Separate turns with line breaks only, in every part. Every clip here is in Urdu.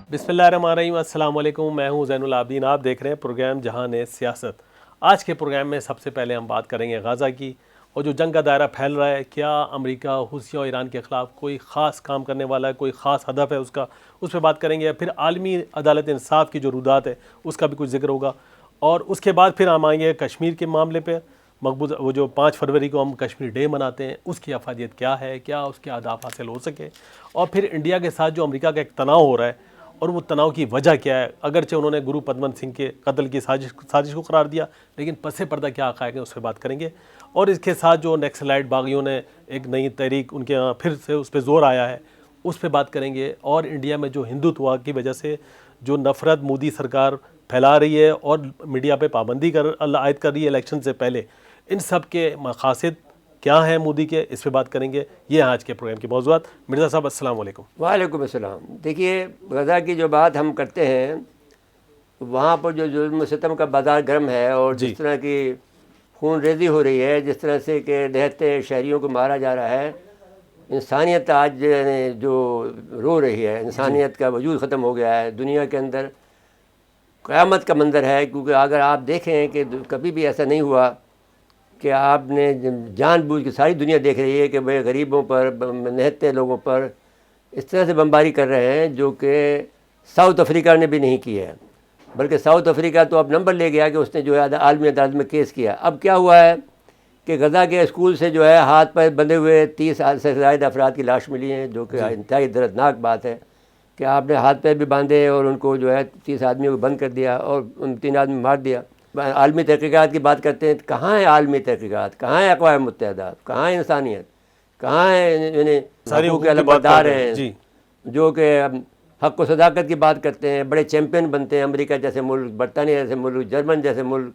بسم اللہ الرحمن الرحیم، السلام علیکم۔ میں ہوں زین العابدین، آپ دیکھ رہے ہیں پروگرام جہان سیاست۔ آج کے پروگرام میں سب سے پہلے ہم بات کریں گے غزہ کی، اور جو جنگ کا دائرہ پھیل رہا ہے، کیا امریکہ حوثیوں اور ایران کے خلاف کوئی خاص کام کرنے والا ہے، کوئی خاص ہدف ہے اس پہ بات کریں گے۔ پھر عالمی عدالت انصاف کی جو رودات ہے اس کا بھی کچھ ذکر ہوگا، اور اس کے بعد پھر ہم آئیں گے کشمیر کے معاملے پہ۔ مقبوضہ وہ جو 5 فروری کو ہم کشمیر ڈے مناتے ہیں، اس کی افادیت کیا ہے، کیا اس کے اہداف حاصل ہو سکے، اور پھر انڈیا کے ساتھ جو امریکہ کا ایک تناؤ ہو رہا ہے اور وہ تناؤ کی وجہ کیا ہے۔ اگرچہ انہوں نے گرو پدمن سنگھ کے قتل کی سازش کو قرار دیا، لیکن پس پردہ کیا حقائق ہیں اس سے بات کریں گے۔ اور اس کے ساتھ جو نیکسلائٹ باغیوں نے ایک نئی تحریک ان کے یہاں پھر سے اس پہ زور آیا ہے، اس پہ بات کریں گے۔ اور انڈیا میں جو ہندوتوا کی وجہ سے جو نفرت مودی سرکار پھیلا رہی ہے اور میڈیا پہ پابندی عائد کر رہی ہے الیکشن سے پہلے، ان سب کے مقاصد کیا ہیں مودی کے، اس پہ بات کریں گے۔ یہ ہیں آج کے پروگرام کے موضوعات۔ مرزا صاحب السلام علیکم۔
وعلیکم السلام۔ دیکھیے، غزہ کی جو بات ہم کرتے ہیں، وہاں پر جو ظلم و ستم کا بازار گرم ہے، اور جس طرح کی خون ریزی ہو رہی ہے، جس طرح سے کہ نہتے شہریوں کو مارا جا رہا ہے، انسانیت آج جو رو رہی ہے، انسانیت کا وجود ختم ہو گیا ہے دنیا کے اندر، قیامت کا منظر ہے۔ کیونکہ اگر آپ دیکھیں کہ کبھی بھی ایسا نہیں ہوا کہ آپ نے جان بوجھ کے، ساری دنیا دیکھ رہی ہے کہ بھئی غریبوں پر، نہتے لوگوں پر اس طرح سے بمباری کر رہے ہیں، جو کہ ساؤتھ افریقہ نے بھی نہیں کی ہے۔ بلکہ ساؤتھ افریقہ تو اب نمبر لے گیا کہ اس نے جو ہے عالمی عدالت میں کیس کیا۔ اب کیا ہوا ہے کہ غزہ کے اسکول سے جو ہے ہاتھ پیر بندھے ہوئے 30 سے زائد افراد کی لاش ملی ہیں، جو کہ انتہائی دردناک بات ہے کہ آپ نے ہاتھ پیر بھی باندھے اور ان کو جو ہے 30 آدمیوں کو بند کر دیا اور ان 3 آدمی مار دیا۔ عالمی تحقیقات کی بات کرتے ہیں، کہاں ہے عالمی تحقیقات، کہاں ہے اقوام متحدہ، کہاں ہے انسانیت، کہاں ہے یعنی حقوق کے علمبردار ہیں جو کہ حق و صداقت کی بات کرتے ہیں، بڑے چیمپئن بنتے ہیں، امریکہ جیسے ملک، برطانیہ جیسے ملک، جرمن جیسے ملک۔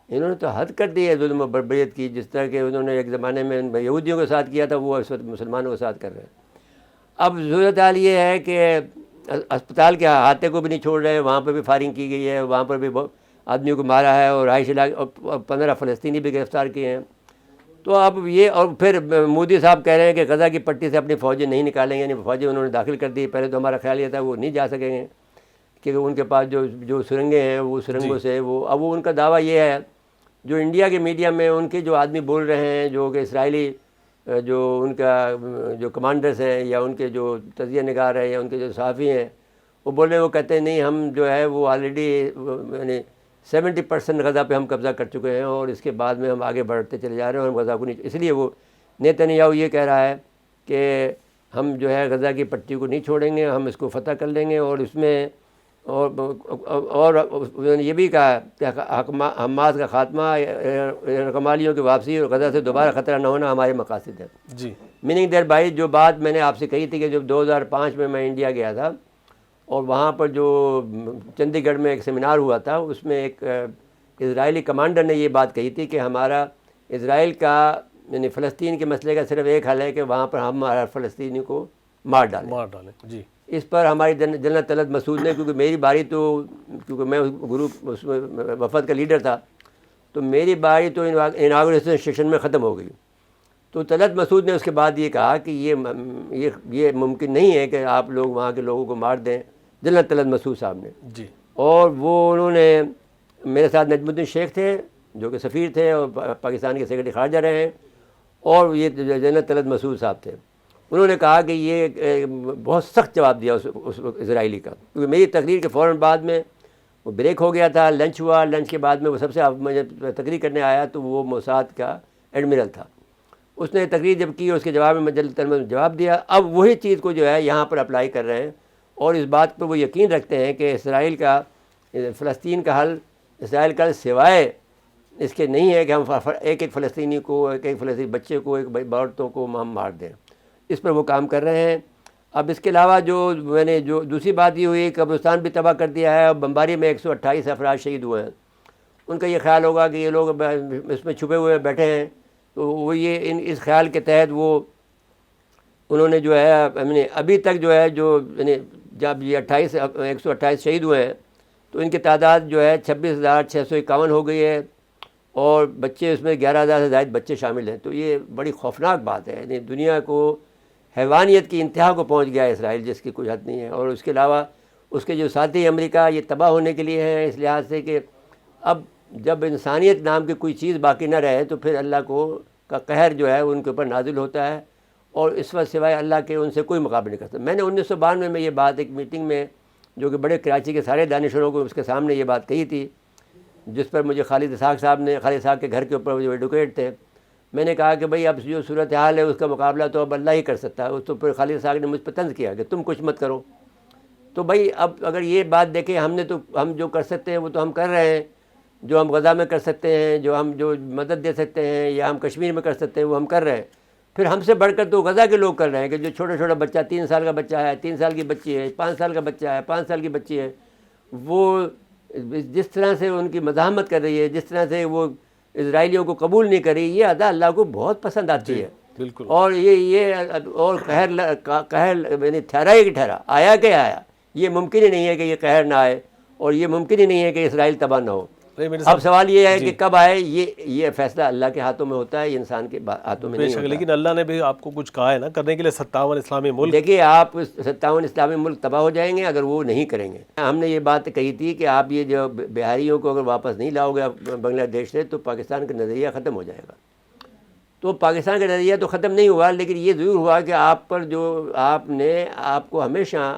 انہوں نے تو حد کر دی ہے ظلم و بربریت کی، جس طرح کہ انہوں نے ایک زمانے میں یہودیوں کے ساتھ کیا تھا، وہ اس وقت مسلمانوں کے ساتھ کر رہے ہیں۔ اب صورتحال یہ ہے کہ اسپتال کے احاطے کو بھی نہیں چھوڑ رہے، وہاں پہ بھی فائرنگ کی گئی ہے، وہاں پر بھی آدمیوں کو مارا ہے، اور 15 فلسطینی بھی گرفتار کیے ہیں۔ تو اب یہ، اور پھر مودی صاحب کہہ رہے ہیں کہ غزہ کی پٹی سے اپنی فوجیں نہیں نکالیں گے، یعنی فوجیں انہوں نے داخل کر دی۔ پہلے تو ہمارا خیال یہ تھا وہ نہیں جا سکیں گے، کیونکہ ان کے پاس جو سرنگیں ہیں، وہ سرنگوں سے اب ان کا دعویٰ یہ ہے، جو انڈیا کے میڈیا میں ان کے جو آدمی بول رہے ہیں، جو کہ اسرائیلی جو ان کا جو کمانڈرز ہیں، یا ان کے جو تجزیہ نگار ہیں، یا ان کے جو صحافی ہیں، وہ بول رہے ہیں، وہ کہتے ہیں نہیں، ہم جو ہے وہ آلریڈی یعنی 70% غزہ پہ ہم قبضہ کر چکے ہیں، اور اس کے بعد میں ہم آگے بڑھتے چلے جا رہے ہیں، اور غزہ کو نہیں، اس لیے وہ نیتنیاہو یہ کہہ رہا ہے کہ ہم جو ہے غزہ کی پٹی کو نہیں چھوڑیں گے، ہم اس کو فتح کر لیں گے، اور اس میں اور یہ بھی کہا کہ حماس کا خاتمہ، رقمالیوں کی واپسی اور غزہ سے دوبارہ خطرہ نہ ہونا ہمارے مقاصد ہیں۔ میننگ دیر بائی، جو بات میں نے آپ سے کہی تھی کہ جب 2005 میں انڈیا گیا تھا، اور وہاں پر جو چندی گڑھ میں ایک سیمینار ہوا تھا، اس میں ایک اسرائیلی کمانڈر نے یہ بات کہی تھی کہ ہمارا اسرائیل کا یعنی فلسطین کے مسئلے کا صرف ایک حل ہے کہ وہاں پر ہم ہر فلسطینی کو مار ڈالیں۔ اس پر ہماری جنرل طلعت مسعود نے، کیونکہ میری باری تو، کیونکہ میں گروپ اس وفد کا لیڈر تھا، تو میری باری تو اناگوریشن سیشن میں ختم ہو گئی۔ تو طلعت مسعود نے اس کے بعد یہ کہا کہ یہ ممکن نہیں ہے کہ آپ لوگ وہاں کے لوگوں کو مار دیں، جنرل طلعت مسعود صاحب نے۔ اور انہوں نے میرے ساتھ نجم الدین شیخ تھے، جو کہ سفیر تھے اور پاکستان کے سیکرٹری خارجہ رہے ہیں، اور یہ جنرل طلعت مسعود صاحب تھے۔ انہوں نے کہا کہ یہ بہت سخت جواب دیا اس وقت اسرائیلی کا، کیونکہ میری تقریر کے فوراً بعد میں وہ بریک ہو گیا تھا، لنچ ہوا، لنچ کے بعد میں وہ سب سے مجھے تقریر کرنے آیا تو وہ موساد کا ایڈمرل تھا۔ اس نے تقریر جب کی، اس کے جواب میں جنرل طلعت جواب دیا۔ اب وہی چیز کو جو ہے یہاں پر اپلائی کر رہے ہیں، اور اس بات پر وہ یقین رکھتے ہیں کہ اسرائیل کا، فلسطین کا حل اسرائیل کا سوائے اس کے نہیں ہے کہ ہم ایک فلسطینی کو، ایک فلسطینی بچے کو، ایک عورتوں کو ہم مار دیں۔ اس پر وہ کام کر رہے ہیں۔ اب اس کے علاوہ جو دوسری بات یہ ہوئی، قبرستان بھی تباہ کر دیا ہے، اور بمباری میں 128 افراد شہید ہوئے ہیں۔ ان کا یہ خیال ہوگا کہ یہ لوگ اس میں چھپے ہوئے بیٹھے ہیں، تو وہ یہ اس خیال کے تحت انہوں نے جو ہے ابھی تک جو ہے یعنی جب یہ 128 شہید ہوئے ہیں، تو ان کی تعداد جو ہے 26,651 ہو گئی ہے، اور بچے اس میں 11,000 سے زائد بچے شامل ہیں۔ تو یہ بڑی خوفناک بات ہے، یعنی دنیا کو حیوانیت کی انتہا کو پہنچ گیا ہے اسرائیل، جس کی کوئی حد نہیں ہے۔ اور اس کے علاوہ اس کے جو ساتھی امریکہ یہ تباہ ہونے کے لیے ہیں، اس لحاظ سے کہ اب جب انسانیت نام کی کوئی چیز باقی نہ رہے تو پھر اللہ کا قہر جو ہے ان کے اوپر نازل ہوتا ہے، اور اس وقت سوائے اللہ کے ان سے کوئی مقابلہ نہیں کر سکتا۔ میں نے 1992 میں یہ بات ایک میٹنگ میں، جو کہ بڑے کراچی کے سارے دانشوروں کو اس کے سامنے یہ بات کہی تھی، جس پر مجھے خالد اسحاق صاحب کے گھر کے اوپر جو ایڈوکیٹ تھے، میں نے کہا کہ بھائی اب جو صورتحال ہے اس کا مقابلہ تو اب اللہ ہی کر سکتا ہے۔ اس تو پھر خالد اسحاق نے مجھ پہ طنز کیا کہ تم کچھ مت کرو۔ تو بھائی اب اگر یہ بات دیکھیں، ہم جو کر سکتے ہیں وہ تو ہم کر رہے ہیں، جو ہم غزہ میں کر سکتے ہیں، جو مدد دے سکتے ہیں یا ہم کشمیر میں کر سکتے ہیں وہ ہم کر رہے ہیں۔ پھر ہم سے بڑھ کر تو غزہ کے لوگ کر رہے ہیں کہ جو چھوٹا بچہ 3 سال کا بچہ ہے، 3 سال کی بچی ہے، 5 سال کا بچہ ہے، 5 سال کی بچی ہے، وہ جس طرح سے ان کی مزاحمت کر رہی ہے، جس طرح سے وہ اسرائیلیوں کو قبول نہیں کری، یہ ادا اللہ کو بہت پسند آتی ہے۔
بالکل۔
اور یہ اور قہر یعنی ٹھہرا ہی کہ ٹھہرا، آیا کہ آیا، یہ ممکن ہی نہیں ہے کہ یہ قہر نہ آئے، اور یہ ممکن ہی نہیں ہے کہ اسرائیل تباہ نہ ہو۔ اب سوال یہ ہے کہ کب آئے، یہ فیصلہ اللہ کے ہاتھوں میں ہوتا ہے، یہ انسان کے ہاتھوں میں نہیں ہوتا۔
لیکن اللہ نے بھی آپ کو کچھ کہا ہے نا کرنے کے لیے 57 اسلامی ملک۔
دیکھیے آپ 57 اسلامی ملک تباہ ہو جائیں گے اگر وہ نہیں کریں گے۔ ہم نے یہ بات کہی تھی کہ آپ یہ جو بہاریوں کو اگر واپس نہیں لاؤ گے بنگلہ دیش سے تو پاکستان کا نظریہ ختم ہو جائے گا۔ تو پاکستان کا نظریہ تو ختم نہیں ہوا، لیکن یہ ضرور ہوا کہ آپ پر جو آپ کو ہمیشہ،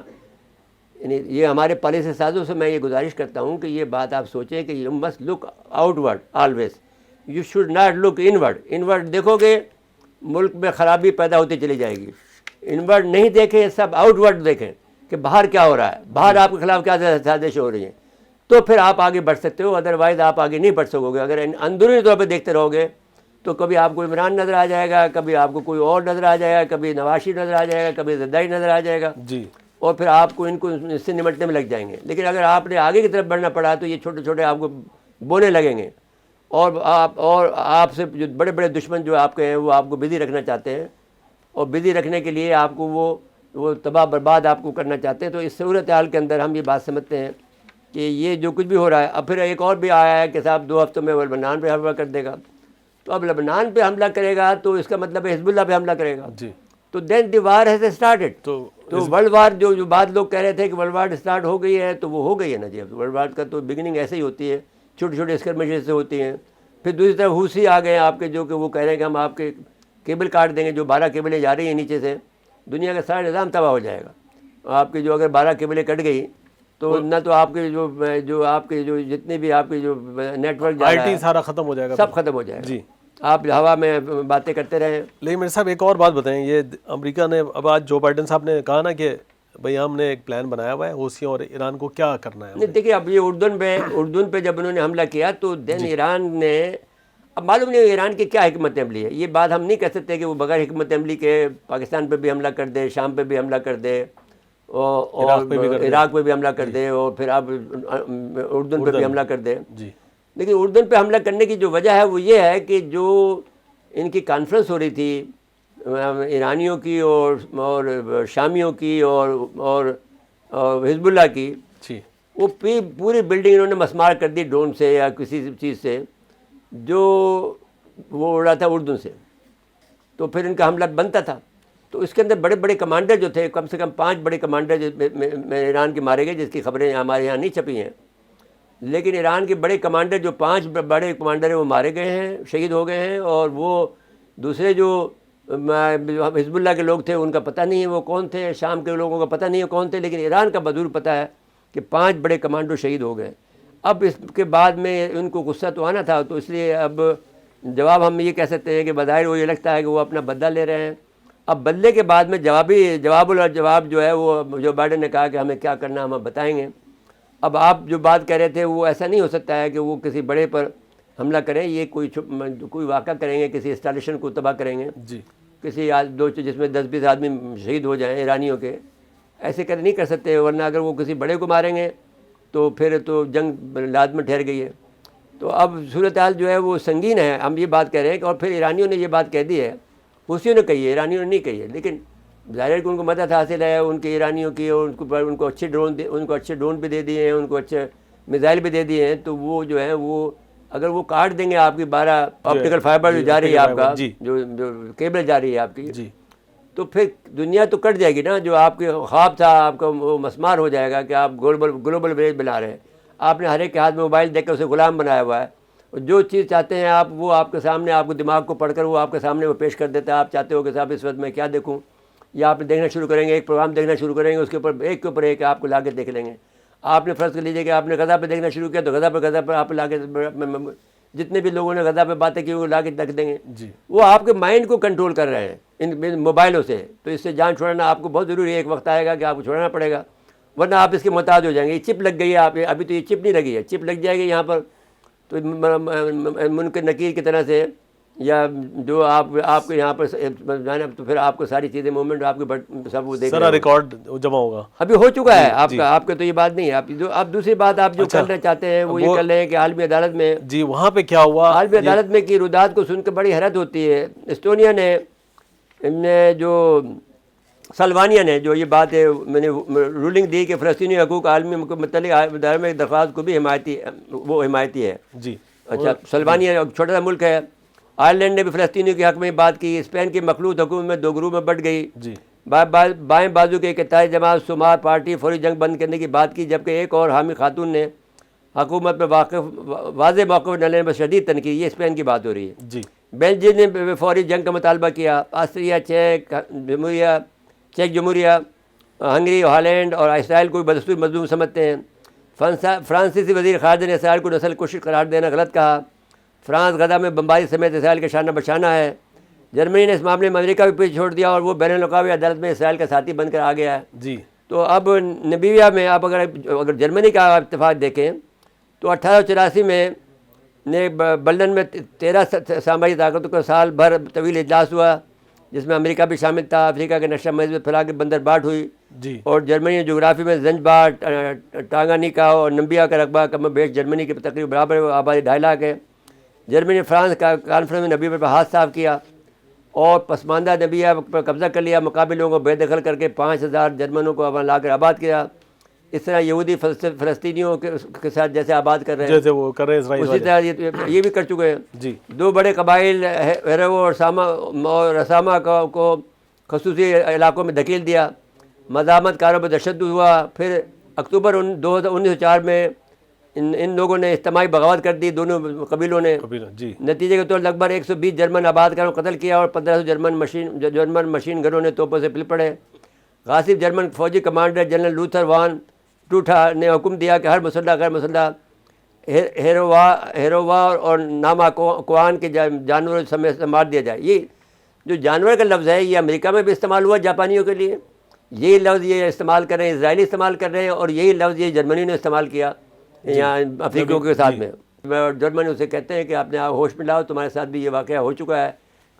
یعنی یہ ہمارے پالیسی سازوں سے میں یہ گزارش کرتا ہوں کہ یہ بات آپ سوچیں کہ you must look outward always, you should not look inward دیکھو گے ملک میں خرابی پیدا ہوتی چلی جائے گی۔ انورڈ نہیں دیکھیں، سب آؤٹ ورڈ دیکھیں کہ باہر کیا ہو رہا ہے، باہر آپ کے خلاف کیا سازش ہو رہی ہیں، تو پھر آپ آگے بڑھ سکتے ہو، ادروائز آپ آگے نہیں بڑھ سکو گے۔ اگر اندرونی طور پہ دیکھتے رہو گے تو کبھی آپ کو عمران نظر آ جائے گا، کبھی آپ کو کوئی اور نظر آ جائے گا، کبھی نواز شریف نظر آ جائے گا، کبھی زرداری نظر آ جائے گا،
جی،
اور پھر آپ کو اس سے نمٹنے میں لگ جائیں گے۔ لیکن اگر آپ نے آگے کی طرف بڑھنا پڑا تو یہ چھوٹے آپ کو بونے لگیں گے، اور آپ سے جو بڑے بڑے دشمن جو آپ کے ہیں وہ آپ کو بزی رکھنا چاہتے ہیں، اور بزی رکھنے کے لیے آپ کو وہ تباہ برباد آپ کو کرنا چاہتے ہیں۔ تو اس صورتحال کے اندر ہم یہ بات سمجھتے ہیں کہ یہ جو کچھ بھی ہو رہا ہے، اب پھر ایک اور بھی آیا ہے کہ صاحب 2 ہفتوں میں وہ لبنان پہ حملہ کر دے گا۔ تو اب لبنان پہ حملہ کرے گا تو اس کا مطلب ہے حزب اللہ پہ حملہ کرے گا۔
جی،
تو دین دی وار ہیز اسٹارٹڈ۔ تو ورلڈ وار جو بات لوگ کہہ رہے تھے کہ ورلڈ وار اسٹارٹ ہو گئی ہے، تو وہ ہو گئی ہے نا جی۔ اب ورلڈ وار کا تو بگننگ ایسے ہی ہوتی ہے، چھوٹے اسکرمشز سے ہوتی ہیں۔ پھر دوسری طرف حوثی آ گئے آپ کے، جو کہ وہ کہہ رہے ہیں کہ ہم آپ کے کیبل کاٹ دیں گے، جو 12 کیبلیں جا رہی ہیں نیچے سے، دنیا کا سارا نظام تباہ ہو جائے گا۔ آپ کی جو اگر 12 کیبلیں کٹ گئی تو نہ تو آپ کے جو آپ کے جو جتنے بھی آپ کے جو نیٹ ورک جا رہا ہے
سارا ختم ہو جائے گا،
سب ختم ہو جائے گا۔
جی،
آپ ہوا میں باتیں کرتے رہیں۔
لیکن میرے صاحب ایک اور بات بتائیں، یہ امریکہ نے اب آج جو بائیڈن صاحب نے کہا نا کہ بھئی ہم نے ایک پلان بنایا ہوا ہے حوثیوں اور ایران کو کیا کرنا ہے۔
نہیں دیکھیے، اب یہ اردن پہ جب انہوں نے حملہ کیا تو دین ایران نے، اب معلوم نہیں ایران کی کیا حکمت عملی ہے۔ یہ بات ہم نہیں کہہ سکتے کہ وہ بغیر حکمت عملی کے پاکستان پہ بھی حملہ کر دے، شام پہ بھی حملہ کر دے، اور عراق پہ بھی حملہ کر دے، اور پھر اب اردن پہ بھی حملہ کر دے۔
جی،
لیکن اردن پہ حملہ کرنے کی جو وجہ ہے وہ یہ ہے کہ جو ان کی کانفرنس ہو رہی تھی ایرانیوں کی اور شامیوں کی اور حزب اللہ کی، وہ پوری بلڈنگ انہوں نے مسمار کر دی ڈرون سے یا کسی چیز سے، جو وہ اڑا تھا اردن سے، تو پھر ان کا حملہ بنتا تھا۔ تو اس کے اندر بڑے بڑے کمانڈر جو تھے، کم سے کم 5 بڑے کمانڈر ایران کے مارے گئے، جس کی خبریں ہمارے یہاں نہیں چھپی ہیں، لیکن ایران کے بڑے کمانڈر جو 5 بڑے کمانڈر ہیں وہ مارے گئے ہیں، شہید ہو گئے ہیں، اور وہ دوسرے جو حزب اللہ کے لوگ تھے ان کا پتہ نہیں ہے وہ کون تھے، شام کے لوگوں کا پتہ نہیں ہے کون تھے، لیکن ایران کا بدور پتہ ہے کہ 5 بڑے کمانڈر شہید ہو گئے۔ اب اس کے بعد میں ان کو غصہ تو آنا تھا، تو اس لیے اب جواب ہم یہ کہہ سکتے ہیں کہ بظاہر وہ یہ لگتا ہے کہ وہ اپنا بدلہ لے رہے ہیں۔ اب بدلے کے بعد میں جواب جو ہے وہ جو بائیڈن نے کہا کہ ہمیں کیا کرنا ہم بتائیں گے۔ اب آپ جو بات کہہ رہے تھے وہ ایسا نہیں ہو سکتا ہے کہ وہ کسی بڑے پر حملہ کریں، یہ کوئی واقعہ کریں گے، کسی انسٹالیشن کو تباہ کریں گے، کسی جس میں 10-20 آدمی شہید ہو جائیں ایرانیوں کے، ایسے نہیں کر سکتے، ورنہ اگر وہ کسی بڑے کو ماریں گے تو پھر تو جنگ لازم ٹھہر گئی ہے۔ تو اب صورتحال جو ہے وہ سنگین ہے، ہم یہ بات کہہ رہے ہیں کہ اور پھر ایرانیوں نے یہ بات کہہ دی ہے، حوثیوں نے کہی ہے، ایرانیوں نے نہیں کہی ہے، لیکن ظاہر ہے کہ ان کو مدد حاصل ہے ان کے ایرانیوں کی، اور ان کو اچھے ڈرون بھی دے دیے ہیں، ان کو اچھے میزائل بھی دے دیے ہیں، تو وہ جو ہیں وہ اگر وہ کاٹ دیں گے آپ کی 12 آپٹیکل فائبر جو جا رہی ہے آپ کا، جو کیبل جا رہی ہے آپ کی، تو پھر دنیا تو کٹ جائے گی نا. جو آپ کے خواب تھا آپ کا وہ مسمار ہو جائے گا کہ آپ گلوبل ولیج بنا رہے ہیں. آپ نے ہر ایک کے ہاتھ میں موبائل دیکھ کر اسے غلام بنایا ہوا ہے. جو چیز چاہتے ہیں آپ وہ آپ کے سامنے, آپ کو دماغ کو پڑھ کر وہ آپ کے سامنے وہ پیش کر دیتا ہے. آپ چاہتے ہو کہ صاحب اس وقت میں کیا دیکھوں, یا آپ دیکھنا شروع کریں گے, ایک پروگرام دیکھنا شروع کریں گے, اس کے اوپر ایک آپ کو لا کے دیکھ لیں گے. آپ نے فرض کر لیجیے کہ آپ نے غزہ پہ دیکھنا شروع کیا تو غزہ پہ آپ لا کے جتنے بھی لوگوں نے غزہ پہ باتیں کی وہ لا کے رکھ دیں گے. وہ آپ کے مائنڈ کو کنٹرول کر رہے ہیں ان موبائلوں سے. تو اس سے جان چھوڑانا آپ کو بہت ضروری ہے. ایک وقت آئے گا کہ آپ کو چھوڑنا پڑے گا, ورنہ آپ اس کے محتاج ہو جائیں گے. یہ چپ لگ گئی ہے آپ, ابھی تو یہ چپ نہیں لگی ہے, چپ لگ جائے گی یہاں پر تو منکر نکیر کی طرح سے, یا جو آپ کو یہاں پر تو پھر آپ کو ساری چیزیں موومنٹ آپ کے سب وہ دیکھ
سارا ریکارڈ جمع ہوگا.
ابھی ہو چکا ہے آپ کا تو یہ بات نہیں ہے. اب دوسری بات آپ جو کرنا چاہتے ہیں وہ یہ کر رہے ہیں کہ عالمی عدالت میں,
جی وہاں پہ کیا ہوا,
عالمی عدالت میں کی رودات کو سن کے بڑی حیرت ہوتی ہے. اسٹونیا نے جو سلوانیہ نے جو یہ بات ہے میں نے رولنگ دی کہ فلسطینی حقوق عالمی متعلق عدالت میں درخواست کو بھی حمایتی ہے.
جی
اچھا, سلوانیہ ایک چھوٹا سا ملک ہے. آئرلینڈ نے بھی فلسطینیوں کے حق میں بات کی. اسپین کی مخلوط حکومت میں 2 گروہ میں بٹ گئی.
جی
بائیں بازو کے ایک اتحادی جماعت شمار پارٹی فوری جنگ بند کرنے کی بات کی, جبکہ ایک اور حامی خاتون نے حکومت میں واضح موقف نہ لینے پر شدید تنقید. یہ اسپین کی بات ہو رہی ہے.
جی
بیلجیم نے فوری جنگ کا مطالبہ کیا. آسٹریا, چیک جمہوریہ, ہنگری, ہالینڈ اور اسرائیل کو بدستور مظلوم سمجھتے ہیں. فرانسیسی وزیر خارجہ نے اسرائیل کو نسل کشی قرار دینا غلط کہا. فرانس غزہ میں بمباری سمیت اسرائیل کا شانہ بشانہ ہے. جرمنی نے اس معاملے میں امریکہ بھی پیچھے چھوڑ دیا اور وہ بین الاقوامی عدالت میں اسرائیل کا ساتھی بن کر آ گیا ہے.
جی
تو اب نبیویا میں آپ اگر جرمنی کا اتفاق دیکھیں تو 1884 میں برلن میں 13 سامراجی طاقتوں کا سال بھر طویل اجلاس ہوا, جس میں امریکہ بھی شامل تھا. افریقہ کے نقشہ مہز میں پھیلا کے بندر بانٹ ہوئی.
جی
اور جرمنی جغرافی میں زنجبار, ٹانگانیکا اور نمبیا کا رقبہ کم و بیش جرمنی کے تقریباً برابر آبادی 2.5 لاکھ ہے. جرمنی نے فرانس کا کانفرنس میں نبیہ پر ہاتھ صاف کیا اور پسماندہ نبیہ پر قبضہ کر لیا. مقابل لوگوں کو بے دخل کر کے 5000 جرمنوں کو لا کر آباد کیا. اس طرح یہودی فلسطینیوں کے ساتھ جیسے آباد کر رہے ہیں
جیسے وہ کر رہے ہیں اسرائیل,
اسی طرح یہ بھی کر چکے ہیں.
جی
2 بڑے قبائل ہیرو اور رسامہ کو خصوصی علاقوں میں دھکیل دیا. مزاحمت کاروں پر تشدد ہوا. پھر اکتوبر 1904 میں ان لوگوں نے اجتماعی بغاوت کر دی, دونوں قبیلوں نے.
جی
نتیجے کے طور لگ بھگ 120 جرمن آباد کاروں کو قتل کیا اور 1500 جرمن مشین گنوں نے توپوں سے پل پڑے. غاصب جرمن فوجی کمانڈر جنرل لوتھر وان ٹوٹھا نے حکم دیا کہ ہر مسلح غیر مسلح ہیروا اور ناما کوان کے جانوروں سمیت مار دیا جائے. یہ جو جانور کا لفظ ہے یہ امریکہ میں بھی استعمال ہوا جاپانیوں کے لیے. یہی لفظ یہ استعمال کر رہے ہیں, اسرائیلی استعمال کر رہے ہیں, اور یہی لفظ یہ جرمنی نے استعمال کیا یہاں افریقیوں کے ساتھ میں. جرمنی اسے کہتے ہیں کہ آپ نے ہوش میں لاؤ, تمہارے ساتھ بھی یہ واقعہ ہو چکا ہے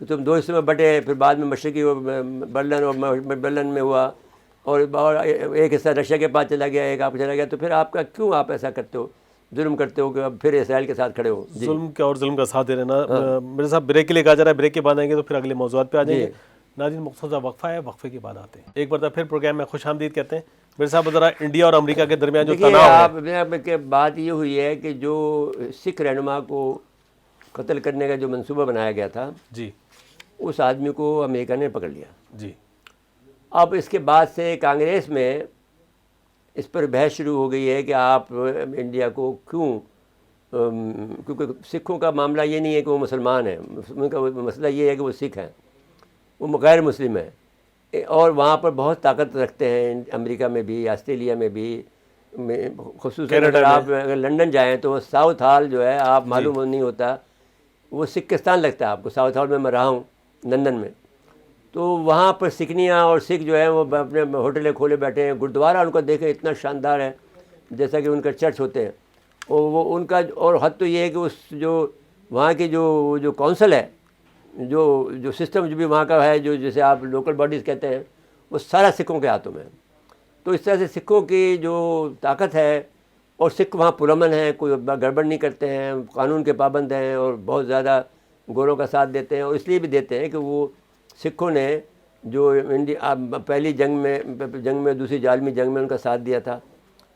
کہ تم 2 حصوں میں بٹے. پھر بعد میں مشرقی برلن میں ہوا اور ایک حصہ رشیا کے پاس چلا گیا, ایک آپ چلا گیا. تو پھر آپ کا کیوں آپ ایسا کرتے ہو, ظلم کرتے ہو کہ اب پھر اسرائیل کے ساتھ کھڑے ہو.
ظلم کا اور ظلم کا ساتھ دے رہے نا. میرے صاحب بریک کے لیے کہا جا رہا ہے, بریک کے بعد آئیں گے تو پھر اگلے موضوعات پہ آ جائیں گے. ناظرین مختصر وقفہ ہے, وقفے کے بعد آتے ہیں. ایک بار پھر پروگرام میں خوش آمدید کہتے ہیں. میرے صاحب ذرا انڈیا اور امریکہ کے درمیان جو تناؤ
ہے, بات یہ ہوئی ہے کہ جو سکھ رہنما کو قتل کرنے کا جو منصوبہ بنایا گیا تھا,
جی
اس آدمی کو امریکہ نے پکڑ لیا.
جی
اب اس کے بعد سے کانگریس میں اس پر بحث شروع ہو گئی ہے کہ آپ انڈیا کو کیوں, کیونکہ سکھوں کا معاملہ یہ نہیں ہے کہ وہ مسلمان ہیں, ان کا مسئلہ یہ ہے کہ وہ سکھ ہیں, وہ غیر مسلم ہیں, اور وہاں پر بہت طاقت رکھتے ہیں. امریکہ میں بھی, آسٹریلیا میں بھی, خصوصاً اگر آپ اگر لنڈن جائیں تو ساؤتھ ہال جو ہے, آپ معلوم نہیں ہوتا, وہ سکھستان لگتا ہے آپ کو. ساؤتھ ہال میں رہا ہوں لندن میں, تو وہاں پر سکھنیاں اور سکھ جو ہیں وہ اپنے ہوٹلیں کھولے بیٹھے ہیں. گرودوارہ ان کو دیکھیں اتنا شاندار ہے جیسا کہ ان کا چرچ ہوتے ہیں. اور وہ ان کا اور حد تو یہ ہے کہ اس جو وہاں کی جو کونسل ہے, جو سسٹم جو بھی وہاں کا ہے, جو جیسے آپ لوکل باڈیز کہتے ہیں, وہ سارا سکھوں کے ہاتھوں میں ہے. تو اس طرح سے سکھوں کی جو طاقت ہے, اور سکھ وہاں پرامن ہیں, کوئی گڑبڑ نہیں کرتے ہیں, قانون کے پابند ہیں, اور بہت زیادہ گوروں کا ساتھ دیتے ہیں. اور اس لیے بھی دیتے ہیں کہ وہ سکھوں نے جو پہلی جنگ میں دوسری عالمی جنگ میں ان کا ساتھ دیا تھا,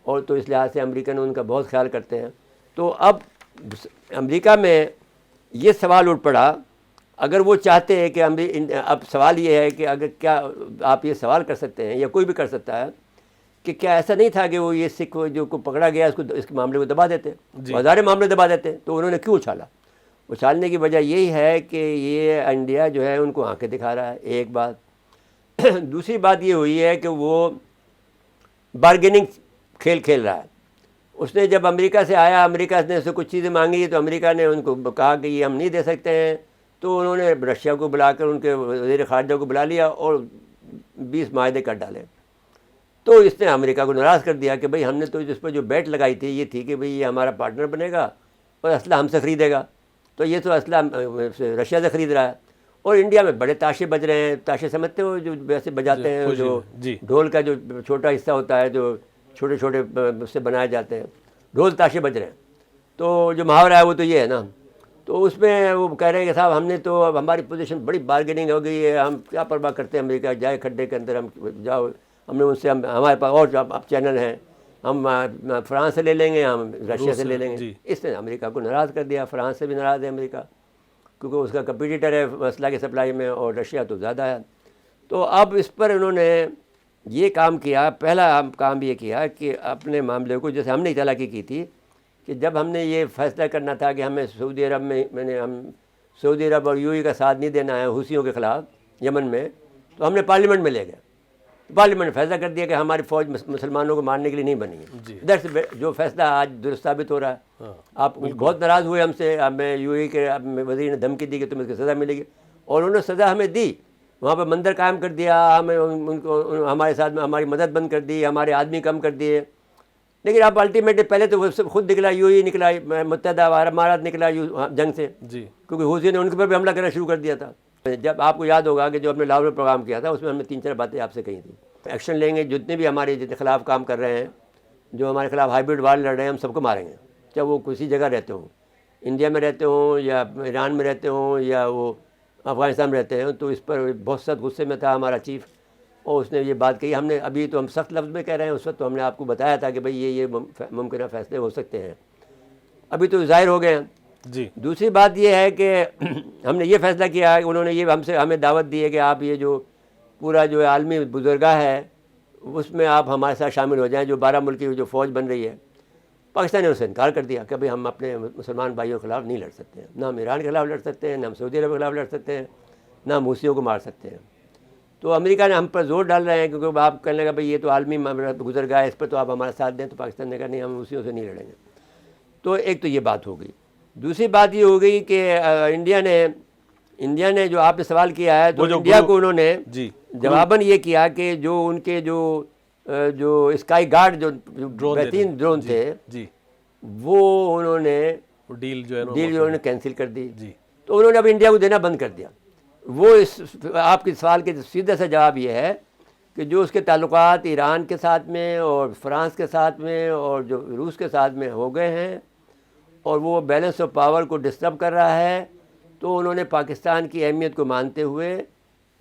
اور تو اس لحاظ سے امریکن ان کا بہت خیال کرتے ہیں. تو اب امریکہ میں یہ سوال اٹھ پڑا اگر وہ چاہتے ہیں کہ ہم بھی اب سوال یہ ہے کہ اگر کیا آپ یہ سوال کر سکتے ہیں یا کوئی بھی کر سکتا ہے کہ کیا ایسا نہیں تھا کہ وہ یہ سکھ جو کو پکڑا گیا اس کو اس کے معاملے کو دبا دیتے, ہزاریں معاملے دبا دیتے, تو انہوں نے کیوں اچھالا؟ اچھالنے کی وجہ یہی ہے کہ یہ انڈیا جو ہے ان کو آنکھیں دکھا رہا ہے, ایک بات. دوسری بات یہ ہوئی ہے کہ وہ بارگیننگ کھیل کھیل رہا ہے. اس نے جب امریکہ سے آیا, امریکہ نے اس سے کچھ چیزیں مانگی تو امریکہ نے ان کو کہا کہ یہ ہم نہیں دے سکتے ہیں, تو انہوں نے رشیا کو بلا کر ان کے وزیر خارجہ کو بلا لیا اور 20 معاہدے کر ڈالے. تو اس نے امریکہ کو ناراض کر دیا کہ بھئی ہم نے تو اس پر جو بیٹ لگائی تھی یہ تھی کہ بھئی یہ ہمارا پارٹنر بنے گا اور اسلحہ ہم سے خریدے گا, تو یہ تو اسلحہ رشیا سے خرید رہا ہے. اور انڈیا میں بڑے تاشے بج رہے ہیں, تاشے سمجھتے ہو جو ویسے بجاتے ہیں, جو ڈھول کا جو چھوٹا حصہ ہوتا ہے جو چھوٹے چھوٹے اس سے بنائے جاتے ہیں, ڈھول تاشے بج رہے ہیں. تو جو محاورہ ہے وہ تو یہ ہے نا, تو اس میں وہ کہہ رہے ہیں کہ صاحب ہم نے تو اب ہماری پوزیشن بڑی بارگیننگ ہو گئی ہے, ہم کیا پرواہ کرتے ہیں امریکہ جائے کھڈے کے اندر, ہم جاؤ, ہم نے ان سے ہمارے پاس اور اب چینل ہیں, ہم فرانس سے لے لیں گے, ہم رشیا سے لے لیں گے. اس نے امریکہ کو ناراض کر دیا. فرانس سے بھی ناراض ہے امریکہ کیونکہ اس کا کمپیٹیٹر ہے اسلحہ کی سپلائی میں, اور رشیا تو زیادہ ہے. تو اب اس پر انہوں نے یہ کام کیا, پہلا کام یہ کیا کہ اپنے معاملے کو, جیسے ہم نے چالاکی کی تھی کہ جب ہم نے یہ فیصلہ کرنا تھا کہ ہمیں سعودی عرب میں ہم سعودی عرب اور UAE کا ساتھ نہیں دینا ہے حوثیوں کے خلاف یمن میں, تو ہم نے پارلیمنٹ میں لے گئے. پارلیمنٹ نے فیصلہ کر دیا کہ ہماری فوج مسلمانوں کو مارنے کے لیے نہیں بنی ہے. ادھر سے جو فیصلہ آج درست ثابت ہو رہا ہے. آپ بہت ناراض ہوئے ہم سے, ہمیں UAE کے وزیر نے دھمکی دی کہ تمہیں اس کی سزا ملے گی, اور انہوں نے سزا ہمیں دی. وہاں پہ مندر قائم کر دیا, ہمیں ان کو ہمارے ساتھ میں ہماری مدد بند کر دی, ہمارے آدمی کم کر دیے. لیکن اب الٹیمیٹلی پہلے تو وہ خود نکلا, UAE نکلا, متحدہ عرب امارات نکلا جنگ سے, کیونکہ حوثیوں نے ان کے پر بھی حملہ کرنا شروع کر دیا تھا. جب آپ کو یاد ہوگا کہ جو ہم نے لاہور میں پروگرام کیا تھا اس میں ہم نے 3-4 باتیں آپ سے کہی تھیں. ایکشن لیں گے, جتنے بھی ہمارے خلاف کام کر رہے ہیں, جو ہمارے خلاف ہائیبرڈ وار لڑ رہے ہیں, ہم سب کو ماریں گے, چاہے وہ کسی جگہ رہتے ہوں, انڈیا میں رہتے ہوں یا ایران میں رہتے ہوں یا وہ افغانستان میں رہتے ہیں. تو اس پر بہت سخت غصے میں تھا ہمارا چیف, اور اس نے یہ بات کہی. ہم نے ابھی تو ہم سخت لفظ میں کہہ رہے ہیں, اس وقت تو ہم نے آپ کو بتایا تھا کہ بھئی یہ ممکنہ فیصلے ہو سکتے ہیں, ابھی تو ظاہر ہو گئے ہیں. دوسری بات یہ ہے کہ ہم نے یہ فیصلہ کیا ہے کہ انہوں نے یہ ہمیں دعوت دی ہے کہ آپ یہ جو پورا جو عالمی بزرگاہ ہے اس میں آپ ہمارے ساتھ شامل ہو جائیں, جو 12 ملک کی جو فوج بن رہی ہے. پاکستان نے اس سے انکار کر دیا کہ بھئی ہم اپنے مسلمان بھائیوں کے خلاف نہیں لڑ سکتے ہیں, نہ ہم ایران کے خلاف لڑ سکتے ہیں, نہ ہم سعودی عرب کے خلاف لڑ سکتے ہیں, نہ ہم حوثیوں کو مار سکتے ہیں. تو امریکہ نے ہم پر زور ڈال رہے ہیں کیونکہ آپ کہنے لگا بھئی یہ تو عالمی گزر گیا ہے, اس پر تو آپ ہمارا ساتھ دیں. تو پاکستان نے کہا نہیں, ہم حوثیوں سے نہیں لڑیں گے. تو ایک تو یہ بات ہو گئی. دوسری بات یہ ہو گئی کہ انڈیا نے جو آپ نے سوال کیا ہے, تو انڈیا کو انہوں نے جواباً یہ کیا کہ جو ان کے جو اسکائی گارڈ جو بہترین ڈرون تھے وہ انہوں نے ڈیل جو کینسل کر دی. تو انہوں نے اب انڈیا کو دینا بند کر دیا. وہ آپ کے سوال کے سیدھا سا جواب یہ ہے کہ جو اس کے تعلقات ایران کے ساتھ میں اور فرانس کے ساتھ میں اور جو روس کے ساتھ میں ہو گئے ہیں, اور وہ بیلنس آف پاور کو ڈسٹرب کر رہا ہے, تو انہوں نے پاکستان کی اہمیت کو مانتے ہوئے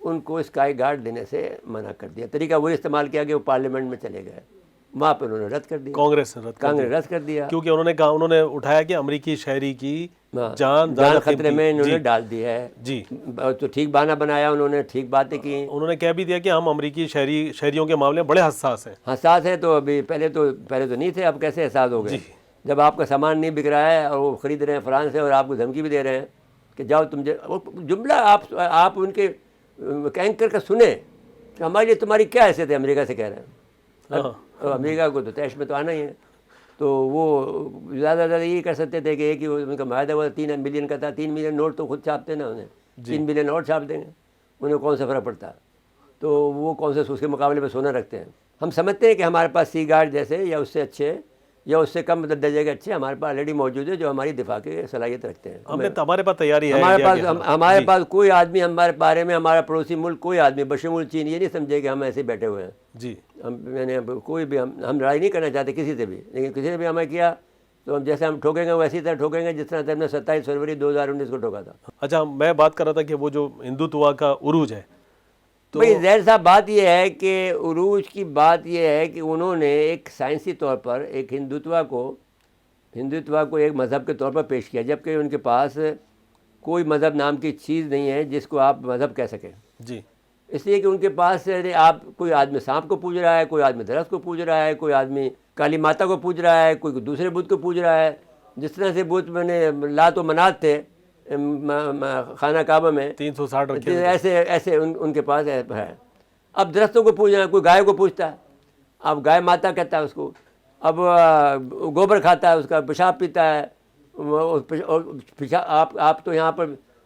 ان کو اسکائی گارڈ دینے سے منع کر دیا. طریقہ وہی استعمال کیا کہ وہ پارلیمنٹ میں چلے گئے, وہاں پہ انہوں نے رد کر دیا,
کانگریس نے
رد کر دیا,
کیونکہ انہوں نے اٹھایا کہ امریکی شہری کی جان
خطرے میں انہوں نے ڈال دی ہے. تو ٹھیک بہانہ بنایا انہوں نے, ٹھیک باتیں کی.
انہوں نے کہہ بھی دیا کہ ہم امریکی شہریوں کے معاملے میں بڑے حساس ہیں.
تو ابھی پہلے تو نہیں تھے, اب کیسے احساس ہو گئے جب آپ کا سامان نہیں بک رہا ہے اور وہ خرید رہے ہیں فرانس سے, اور آپ کو دھمکی بھی دے رہے ہیں کہ جاؤ تم جملہ آپ ان کے اینکر کا سنیں کہ ہمارے لیے تمہاری کیا حیثیت ہے, امریکہ سے کہہ رہے ہیں. امریکہ کو تو تیش میں تو آنا ہی ہے. تو وہ زیادہ یہی کر سکتے تھے کہ ایک ہی ان کا معاہدہ ہوا 3 ملین کا تھا, 3 ملین نوٹ تو خود چھاپتے نا, انہیں 3 ملین نوٹ چھاپ دیں گے, انہیں کون سا فرق پڑتا. تو وہ کون سے اس کے مقابلے میں سونا رکھتے ہیں. ہم سمجھتے ہیں کہ ہمارے پاس سی گارڈ جیسے یا اس سے اچھے یا اس سے کم درجے کے اچھے ہمارے پاس آلریڈی موجود ہے جو ہماری دفاع کی صلاحیت رکھتے ہیں.
ہمارے پاس تیاری ہے.
ہمارے پاس کوئی آدمی ہمارے بارے میں, ہمارا پڑوسی ملک کوئی آدمی بشمول چین یہ نہیں سمجھے کہ ہم ایسے بیٹھے ہوئے ہیں. میں نے کوئی بھی ہم لڑائی نہیں کرنا چاہتے کسی سے بھی, لیکن کسی نے بھی ہمیں کیا تو ہم جیسے ہم ٹھوکیں گے ویسی طرح ٹھوکیں گے جس طرح ہم نے 27 فروری 2019 کو ٹھوکا تھا.
اچھا, میں بات کر رہا تھا کہ وہ جو ہندوتوا کا عروج ہے,
تو بھائی ظاہر صاحب بات یہ ہے کہ عروج کی بات یہ ہے کہ انہوں نے ایک سائنسی طور پر ایک ہندوتوا کو ایک مذہب کے طور پر پیش کیا, جبکہ ان کے پاس کوئی مذہب نام کی چیز نہیں ہے جس کو آپ مذہب کہہ سکیں.
جی.
اس لیے کہ ان کے پاس آپ کوئی آدمی سانپ کو پوج رہا ہے, کوئی آدمی درخت کو پوج رہا ہے, کوئی آدمی کالی ماتا کو پوج رہا ہے, کوئی دوسرے بت کو پوج رہا ہے. جس طرح سے بت میں نے لات و منات تھے خانہ کعبہ میں
360 رکھے ہوئے.
ایسے ان کے پاس ہے. اب درختوں کو پوجنا ہے, کوئی گائے کو پوجتا ہے, اب گائے ماتا کہتا ہے اس کو. اب گوبر کھاتا ہے, اس کا پیشاب پیتا ہے. آپ تو یہاں پر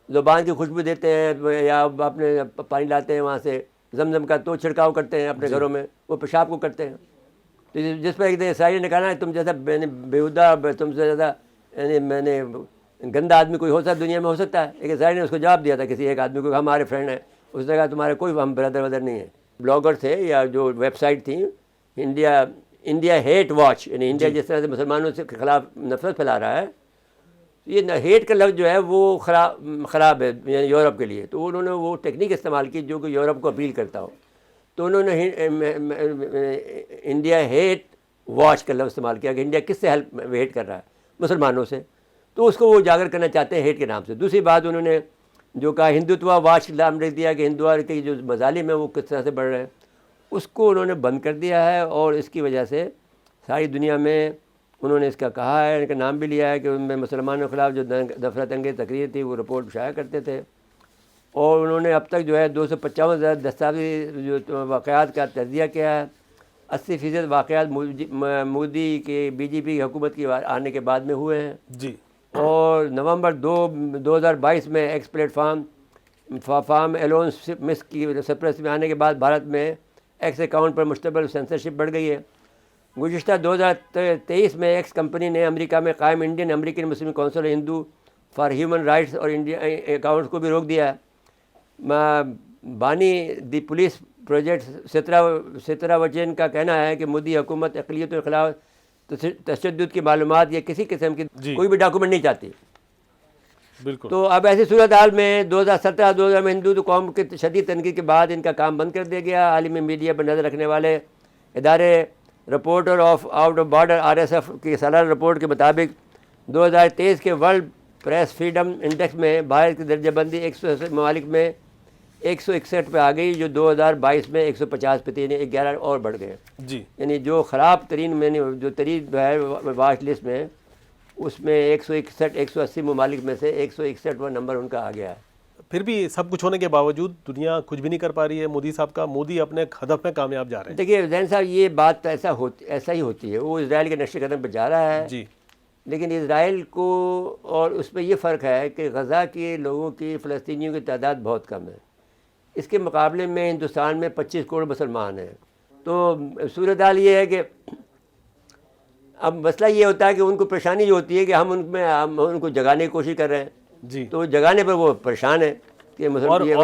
زبان کی خوشبو دیتے ہیں یا اپنے پانی لاتے ہیں وہاں سے زمزم کا, تو چھڑکاؤ کرتے ہیں اپنے گھروں میں, وہ پیشاب کو کرتے ہیں. تو جس پر ایک دن اسرائیل نے کہا ہے تم جیسا بیہودہ, تم سے زیادہ یعنی میں نے گندا آدمی کوئی ہو سکتا دنیا میں ہو سکتا ہے. لیکن اسرائیل نے اس کو جواب دیا تھا کسی ایک آدمی کو, ہمارے فرینڈ ہیں, اس نے کہا تمہارے کوئی ہم برادر نہیں ہے. بلاگر تھے یا جو ویب سائٹ تھیں انڈیا ہیٹ واچ, یعنی انڈیا جس طرح سے مسلمانوں کے خلاف نفرت پھیلا رہا ہے, یہ ہیٹ کا لفظ جو ہے وہ خراب ہے یعنی یورپ کے لیے. تو انہوں نے وہ ٹیکنیک استعمال کی جو کہ یورپ کو اپیل کرتا ہو. تو انہوں نے انڈیا ہیٹ واچ کا لفظ استعمال کیا کہ انڈیا کس سے ہیٹ کر رہا ہے, مسلمانوں سے. تو اس کو وہ اجاگر کرنا چاہتے ہیں ہیٹ کے نام سے. دوسری بات انہوں نے جو کہا ہندوتوا واچ نام لکھ دیا کہ ہندوؤں کے جو مظالم ہیں وہ کس طرح سے بڑھ رہے ہیں, اس کو انہوں نے بند کر دیا ہے. اور اس کی وجہ سے ساری دنیا میں انہوں نے اس کا کہا ہے, ان کا نام بھی لیا ہے کہ ان میں مسلمانوں کے خلاف جو نفرت انگیز تقریر تھی وہ رپورٹ شائع کرتے تھے. اور انہوں نے اب تک جو ہے 255 دستاویزی جو واقعات کا تجزیہ کیا ہے. 80% واقعات مودی کے بی جے پی کی حکومت کی آنے کے بعد میں ہوئے ہیں.
جی.
اور نومبر 2022 میں ایکس پلیٹ فارم ایلون مس کی سرپرستی میں آنے کے بعد بھارت میں ایکس اکاؤنٹ پر مشتمل سینسرشپ بڑھ گئی ہے. گزشتہ 2023 میں ایکس کمپنی نے امریکہ میں قائم Indian American Muslim council Hindu for human rights اور انڈیا اکاؤنٹس کو بھی روک دیا ہے. بانی دی پولیس پروجیکٹ سترا وچین کا کہنا ہے کہ مودی حکومت اقلیتوں کے خلاف تشدد کی معلومات یا کسی قسم کی کوئی بھی ڈاکومنٹ نہیں چاہتی.
بالکل.
تو اب ایسی صورتحال میں 2017-2000 میں ہندو قوم کی شدید تنقید کے بعد ان کا کام بند کر دیا گیا. عالمی میڈیا پر نظر رکھنے والے ادارے reporter of out of border RSF کی سالانہ رپورٹ کے مطابق 2023 کے ورلڈ پریس فریڈم انڈیکس میں بھارت کی درجہ بندی 180 ممالک میں 161 پہ آ گئی, جو 2022 میں 150 پہ تھی, 11 اور بڑھ گئے.
جی.
یعنی جو خراب ترین میں نے جو ترین ہے واچ لسٹ میں, اس میں 180 ممالک میں سے 161واں نمبر ان کا آ گیا ہے.
پھر بھی سب کچھ ہونے کے باوجود دنیا کچھ بھی نہیں کر پا رہی ہے مودی صاحب کا. مودی اپنے ہدف میں کامیاب جا رہے ہیں.
دیکھیے زین صاحب, یہ بات ایسا ہی ہوتی ہے. وہ اسرائیل کے نقش قدم پہ جا رہا ہے.
جی.
لیکن اسرائیل کو اور اس میں یہ فرق ہے کہ غزہ کے لوگوں کی, فلسطینیوں کی تعداد بہت کم ہے. اس کے مقابلے میں ہندوستان میں 25 کروڑ مسلمان ہیں. تو صورتحال یہ ہے کہ اب مسئلہ یہ ہوتا ہے کہ ان کو پریشانی جو ہوتی ہے کہ ہم ان کو جگانے کی کوشش کر رہے ہیں.
جی.
تو جگانے پر وہ پریشان ہیں کہ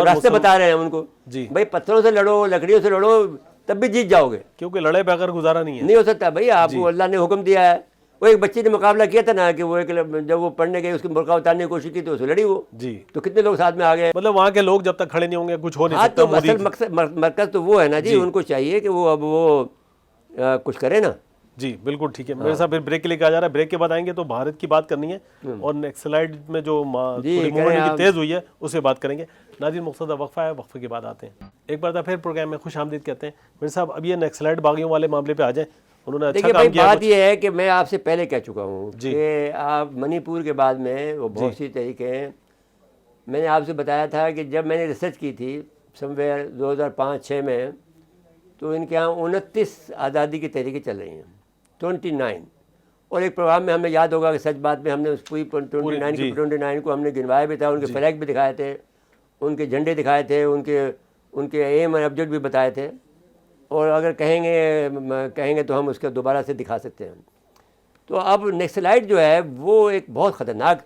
راستے بتا رہے ہیں ان کو.
جی.
بھائی پتھروں سے لڑو, لکڑیوں سے لڑو, تب بھی جیت جاؤ گے,
کیونکہ لڑائی بغیر گزارا نہیں ہے.
نہیں ہو سکتا بھائی. آپ کو اللہ نے حکم دیا ہے. وہ ایک بچی نے مقابلہ کیا تھا نا کہ وہ جب وہ پڑھنے گئے اس کی برقع اتارنے کی کوشش کی تو اسے لڑی وہ.
جی.
تو کتنے لوگ ساتھ میں آ گئے.
مطلب وہاں کے لوگ جب تک کھڑے نہیں ہوں گے کچھ ہو نہیں سکتا.
تو اصل مرکز تو وہ ہے نا جی. ان کو چاہیے کہ وہ اب وہ کچھ کرے نا.
جی بالکل ٹھیک ہے. میرے ساتھ پھر بریک کے لیے کہا جا رہا ہے. بریک کے بعد آئیں گے تو بھارت کی بات کرنی ہے اور نیکسلائڈ میں جو موومنٹ تیز ہوئی ہے اس سے بات کریں گے. ناظرین مقصدہ وقفہ ہے, وقفے کے بعد آتے ہیں. ایک بار پھر پروگرام میں خوش آمدید کہتے ہیں. میرے صاحب اب یہ نیکسلائڈ باغیوں والے معاملے پہ آ جائیں. انہوں نے اچھا کام کیا.
بات یہ ہے کہ میں آپ سے پہلے کہہ چکا ہوں کہ آپ منی پور کے بعد میں وہ بہت سی طریقے ہیں. میں نے آپ سے بتایا تھا کہ جب میں نے ریسرچ کی تھی سمویئر 2005-06 میں, تو ان کے یہاں 29 آزادی کی تحریکیں چل رہی ہیں, 29. اور ایک پروگرام میں ہمیں یاد ہوگا کہ سچ بات میں ہم نے اس پوری 29 کو ہم نے گنوایا بھی تھا. ان کے فلیگ بھی دکھائے تھے, ان کے جھنڈے دکھائے تھے, ان کے ایم اور آبجیکٹ بھی بتائے تھے. اور اگر کہیں گے تو ہم اس کو دوبارہ سے دکھا سکتے ہیں. تو اب نیکسلائٹ جو ہے وہ ایک بہت خطرناک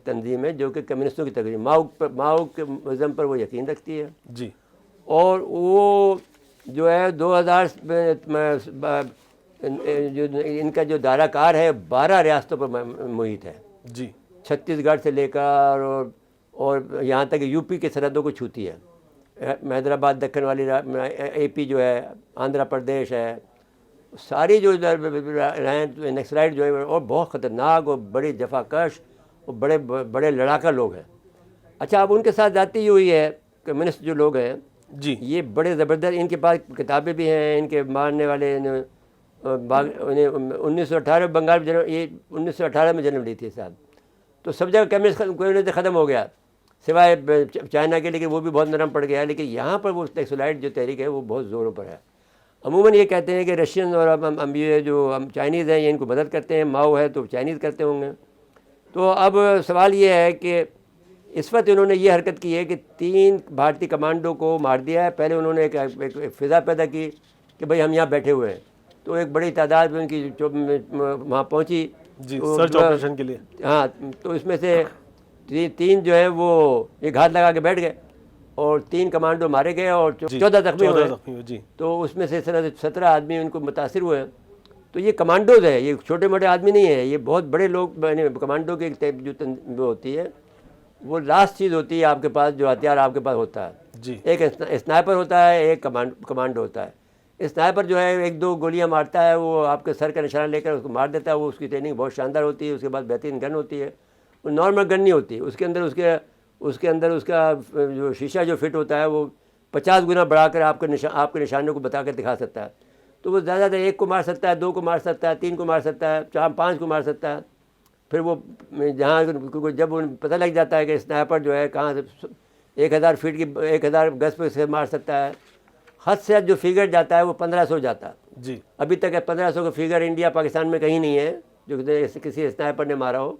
تنظیم ہے جو کہ کمیونسٹوں کی تقریب ماؤ کے ازم پر وہ یقین رکھتی ہے.
جی.
اور وہ جو ہے 2000 جو ان کا جو دائرہ کار ہے 12 ریاستوں پر محیط ہے.
جی.
چھتیس گڑھ سے لے کر اور یہاں تک یو پی کی سرحدوں کو چھوتی ہے. حیدرآباد دکن والی AP جو ہے, آندھرا پردیش ہے, ساری جو نیکسلائٹ جو ہے اور بہت خطرناک اور بڑی جفا کش وہ بڑے بڑے لڑاکا لوگ ہیں. اچھا اب ان کے ساتھ جاتی یہ ہوئی ہے کمیونسٹ جو لوگ ہیں
جی
یہ بڑے زبردست, ان کے پاس کتابیں بھی ہیں, ان کے مارنے والے 1918 بنگال میں جنم, یہ 1918 میں جنم لی تھی صاحب. تو سب جگہ کمیونسٹ ختم ہو گیا سوائے چائنا کے, لیکن وہ بھی بہت نرم پڑ گیا. لیکن یہاں پر وہ نیکسلائٹ جو تحریک ہے وہ بہت زوروں پر ہے. عموماً یہ کہتے ہیں کہ رشین اور یہ جو چائنیز ہیں یہ ان کو مدد کرتے ہیں, ماؤ ہے تو چائنیز کرتے ہوں گے. تو اب سوال یہ ہے کہ اس وقت انہوں نے یہ حرکت کی ہے کہ 3 بھارتی کمانڈو کو مار دیا ہے. پہلے انہوں نے ایک فضا پیدا کی کہ بھئی ہم یہاں بیٹھے ہوئے ہیں, تو ایک بڑی تعداد میں ان کی وہاں پہنچی
جی سرچ آپریشن کے لیے.
ہاں تو اس میں سے 3 جو ہیں وہ ایک ہاتھ لگا کے بیٹھ گئے اور 3 کمانڈو مارے گئے اور 14 زخمی ہوئے.
جی
تو اس میں سے 17 آدمی ان کو متاثر ہوئے. تو یہ کمانڈوز ہے, یہ چھوٹے موٹے آدمی نہیں ہیں, یہ بہت بڑے لوگ. کمانڈو کی جو ہوتی ہے وہ لاسٹ چیز ہوتی ہے آپ کے پاس, جو ہتھیار آپ کے پاس ہوتا ہے.
جی
ایک اسنائپر ہوتا ہے, ایک کمانڈو ہوتا ہے. اسنائپر جو ہے 1-2 گولیاں مارتا ہے, وہ آپ کے سر کا نشانہ لے کر اس کو مار دیتا ہے. وہ اس کی ٹریننگ بہت شاندار ہوتی ہے, اس کے بعد بہترین گن ہوتی ہے. وہ نارمل گن نہیں ہوتی, اس کے اندر اس کا جو شیشہ جو فٹ ہوتا ہے وہ 50 گنا بڑھا کر آپ کے نشانوں کو بتا کر دکھا سکتا ہے. تو وہ زیادہ تر 1 کو مار سکتا ہے, 2 کو مار سکتا ہے, 3 کو مار سکتا ہے, 4-5 کو مار سکتا ہے. پھر وہ جہاں جب پتہ لگ جاتا ہے کہ اسنائپر جو ہے کہاں سے 1000 فیٹ کی 1000 گز پہ سے مار سکتا ہے. حد سے حد جو فگر جاتا ہے وہ 1500 جاتا ہے.
جی
ابھی تک 1500 کا فگر انڈیا پاکستان میں کہیں نہیں ہے جو کسی اسنائپر نے مارا ہو,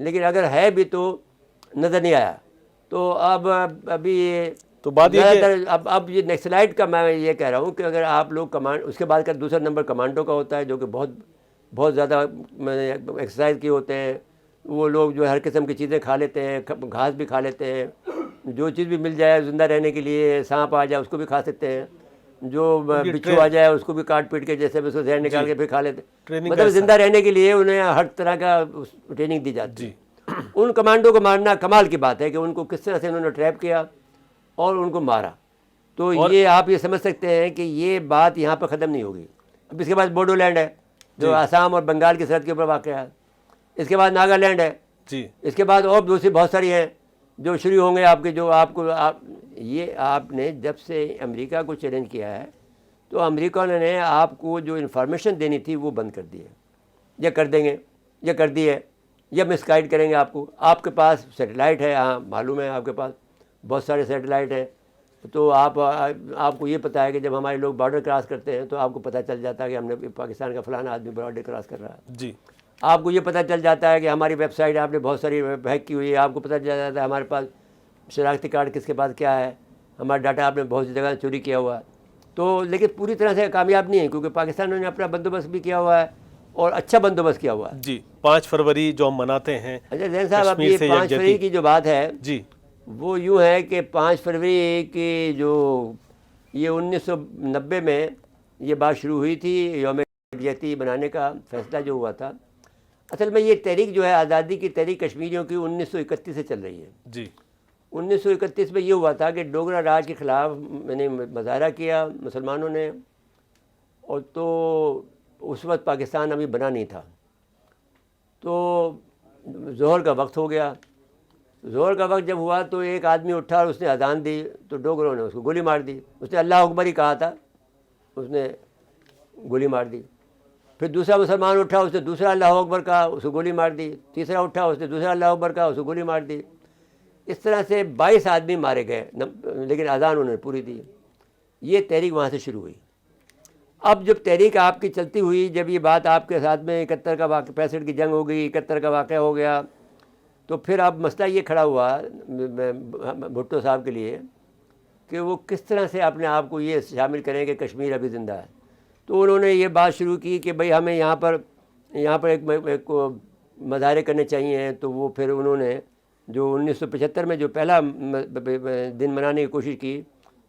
لیکن اگر ہے بھی تو نظر نہیں آیا. تو ابھی
تو بات یہ
زیادہ تر اب یہ نیکسلائٹ کا میں یہ کہہ رہا ہوں کہ اگر آپ لوگ اس کے بعد کا دوسرا نمبر کمانڈو کا ہوتا ہے جو کہ بہت زیادہ ایکسرسائز کیے ہوتے ہیں. وہ لوگ جو ہر قسم کی چیزیں کھا لیتے ہیں, گھاس بھی کھا لیتے ہیں, جو چیز بھی مل جائے زندہ رہنے کے لیے, سانپ آ جائے اس کو بھی کھا سکتے ہیں, جو بچھو آ جائے اس کو بھی کاٹ پیٹ کے جیسے بھی اس کو زہر نکال کے پھر کھا لیتے ہیں. مطلب زندہ رہنے کے لیے انہیں ہر طرح کا ٹریننگ دی جاتی ہے. ان کمانڈو کو مارنا کمال کی بات ہے کہ ان کو کس طرح سے انہوں نے ٹریپ کیا اور ان کو مارا. تو یہ آپ یہ سمجھ سکتے ہیں کہ یہ بات یہاں پہ ختم نہیں ہوگی. اب اس کے بعد بوڈو لینڈ ہے جو آسام اور بنگال کی سرحد کے اوپر واقع ہے. اس کے بعد ناگالینڈ ہے.
جی
اس کے بعد اور دوسری بہت ساری ہیں جو شروع ہوں گے آپ کے, جو آپ کو یہ آپ نے جب سے امریکہ کو چیلنج کیا ہے تو امریکہ نے آپ کو جو انفارمیشن دینی تھی وہ بند کر دی ہے. یہ کر دیں گے, یہ کر دی ہے, یہ مس گائیڈ کریں گے آپ کو. آپ کے پاس سیٹلائٹ ہے, ہاں معلوم ہے آپ کے پاس بہت سارے سیٹلائٹ ہیں. تو آپ کو یہ پتہ ہے کہ جب ہمارے لوگ بارڈر کراس کرتے ہیں تو آپ کو پتہ چل جاتا ہے کہ ہم نے پاکستان کا فلانا آدمی بارڈر کراس کر رہا ہے.
جی
آپ کو یہ پتہ چل جاتا ہے کہ ہماری ویب سائٹ آپ نے بہت ساری ہیک کی ہوئی ہے. آپ کو پتہ چل جاتا ہے ہمارے پاس شناختی کارڈ کس کے پاس کیا ہے, ہمارا ڈاٹا آپ نے بہت سی جگہ چوری کیا ہوا ہے. تو لیکن پوری طرح سے کامیاب نہیں ہے کیونکہ پاکستان نے اپنا بندوبست بھی کیا ہوا ہے اور اچھا بندوبست کیا ہوا ہے.
جی 5 فروری جو ہم مناتے ہیں.
اچھا زین صاحب, اب یہ 5 فروری کی جو بات ہے
جی
وہ یوں ہے کہ 5 فروری کی جو یہ 1990 میں یہ بات شروع ہوئی تھی, یوم یکجہتی بنانے کا فیصلہ جو ہوا تھا. اصل میں یہ تحریک جو ہے آزادی کی تحریک کشمیریوں کی 1931 سے چل رہی ہے.
جی
1931 میں یہ ہوا تھا کہ ڈوگرا راج کے خلاف میں نے مظاہرہ کیا مسلمانوں نے, اور تو اس وقت پاکستان ابھی بنا نہیں تھا. تو ظہر کا وقت ہو گیا. ظہر کا وقت جب ہوا تو ایک آدمی اٹھا اور اس نے اذان دی تو ڈوگروں نے اس کو گولی مار دی. اس نے اللہ اکبر ہی کہا تھا, اس نے گولی مار دی. پھر دوسرا مسلمان اٹھا, اس نے دوسرا اللہ اکبر کہا, اس کو گولی مار دی. تیسرا اٹھا, اس نے دوسرا اللہ اکبر کہا, اس کو گولی مار دی. اس طرح سے 22 آدمی مارے گئے, لیکن اذان انہوں نے پوری دی. یہ تحریک وہاں سے شروع ہوئی. اب جب تحریک آپ کی چلتی ہوئی, جب یہ بات آپ کے ساتھ میں 71 کا واقعہ 65 کی جنگ ہو گئی, 71 کا واقعہ ہو گیا, تو پھر اب مسئلہ یہ کھڑا ہوا بھٹو صاحب کے لیے کہ وہ کس طرح سے اپنے آپ کو یہ شامل کریں کہ کشمیر ابھی زندہ ہے. تو انہوں نے یہ بات شروع کی کہ بھئی ہمیں یہاں پر ایک مظاہرے کرنے چاہیے. تو وہ پھر انہوں نے جو 1975 میں جو پہلا دن منانے کی کوشش کی,